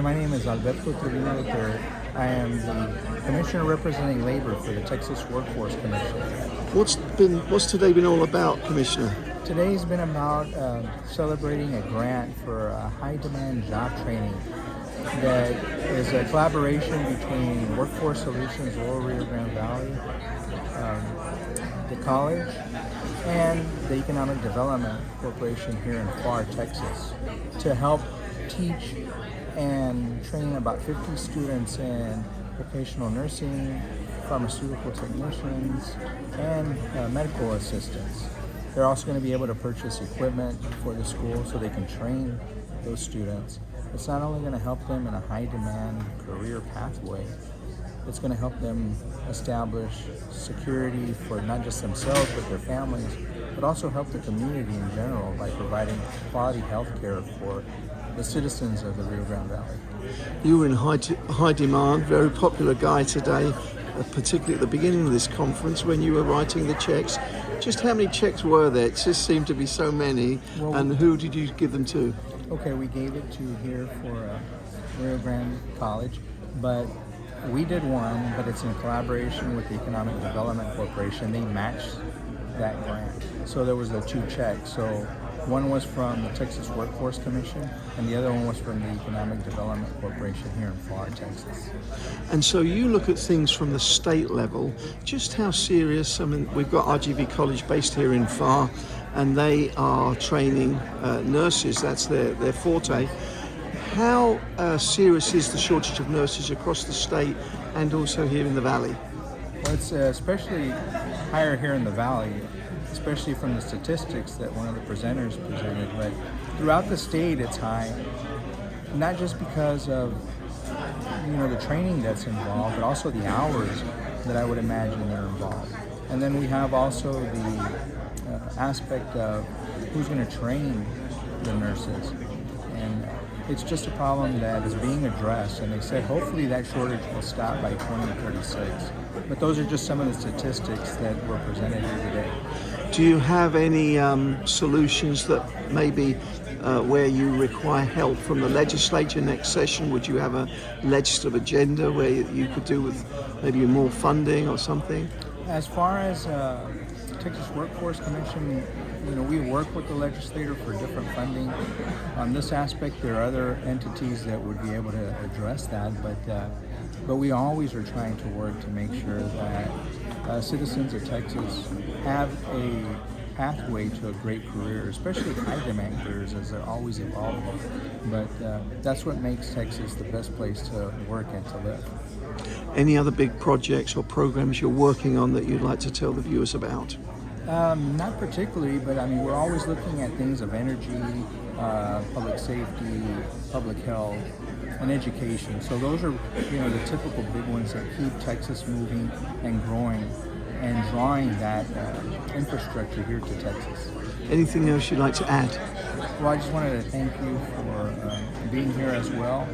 Hi, my name is Alberto Treviño III. I am the Commissioner representing labor for the Texas Workforce Commission. What's today been all about, Commissioner? Today's been about celebrating a grant for high-demand job training that is a collaboration between Workforce Solutions, Rio Grande Valley, the college, and the Economic Development Corporation here in Pharr, Texas, to help teach and train about 50 students in vocational nursing, pharmaceutical technicians, and medical assistants. They're also going to be able to purchase equipment for the school so they can train those students. It's not only going to help them in a high-demand career pathway, it's going to help them establish security for not just themselves but their families, but also help the community in general by providing quality health care for the citizens of the Rio Grande Valley. You were in high demand, very popular guy today, particularly at the beginning of this conference when you were writing the checks. Just how many checks were there? It just seemed to be so many. Well, and who did you give them to? Okay, we gave it to here for Rio Grande College, but we did one, but it's in collaboration with the Economic Development Corporation. They matched that grant. So there was the two checks. So one was from the Texas Workforce Commission, and the other one was from the Economic Development Corporation here in Pharr, Texas. And so you look at things from the state level, just how serious, I mean, we've got RGV College based here in Pharr, and they are training nurses, that's their forte. How serious is the shortage of nurses across the state and also here in the Valley? Well, it's especially higher here in the Valley, especially from the statistics that one of the presenters presented. But throughout the state, it's high, not just because of the training that's involved, but also the hours that I would imagine are involved. And then we have also the aspect of who's going to train the nurses. And it's just a problem that is being addressed, and they said hopefully that shortage will stop by 2036. But those are just some of the statistics that were presented here today. Do you have any solutions that maybe where you require help from the legislature next session? Would you have a legislative agenda where you could do with maybe more funding or something? As far as Texas Workforce Commission, we work with the legislator for different funding. On this aspect, there are other entities that would be able to address that, but we always are trying to work to make sure that citizens of Texas have a pathway to a great career, especially high-demand careers as they're always evolving. But that's what makes Texas the best place to work and to live. Any other big projects or programs you're working on that you'd like to tell the viewers about? Not particularly, but we're always looking at things of energy, public safety, public health, and education. So those are, the typical big ones that keep Texas moving and growing and drawing that infrastructure here to Texas. Anything else you'd like to add? Well, I just wanted to thank you for being here as well,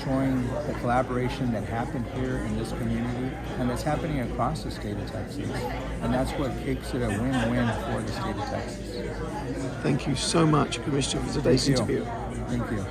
showing the collaboration that happened here in this community and that's happening across the state of Texas. And that's what makes it a win-win for the state of Texas. Thank you so much, Commissioner, for today's interview. Thank you.